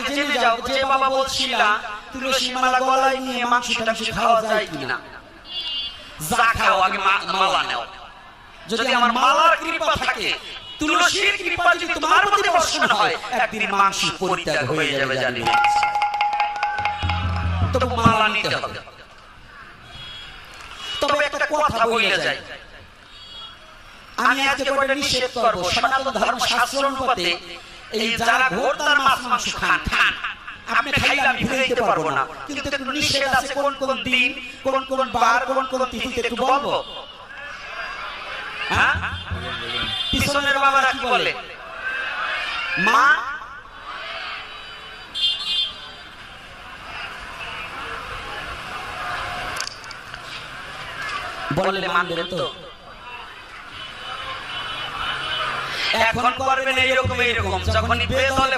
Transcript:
কাছে জেনে যাও যে বাবা বলছিলা তুলসী মালা গলায় নিয়ে মাংস টাংস খাওয়া যায় কিনা। যা খাও আগে মালা নাও। যদি আমার মালার কৃপা থাকে, তুলসীর কৃপা যদি তোমার প্রতি বর্ষণ হয়, একদিন মাংস পরিত্যাগ হয়ে যাবে জানি। তবে মালা নিতে হবে। তবে একটা কথা বলে যায়, আমি আজকে বড় নিষেধ করব সনাতন ধর্ম শাস্ত্র অনুপাতে এই যারা ঘোরদার মাছ মাংস খান খান, আপনি খাইলে আমি ফিরে দিতে পারবো না, কিন্তু একটু নিষেধ আছে। কোন কোন দিন, কোন কোন বার, কোন কোন তিথিতে একটু বলবো। হ্যাঁ, পিছনের বাবারা কি বলে? মা বললে মানবেন তো? এখন করবেন এইরকম এইরকম, যখন বেদ হলে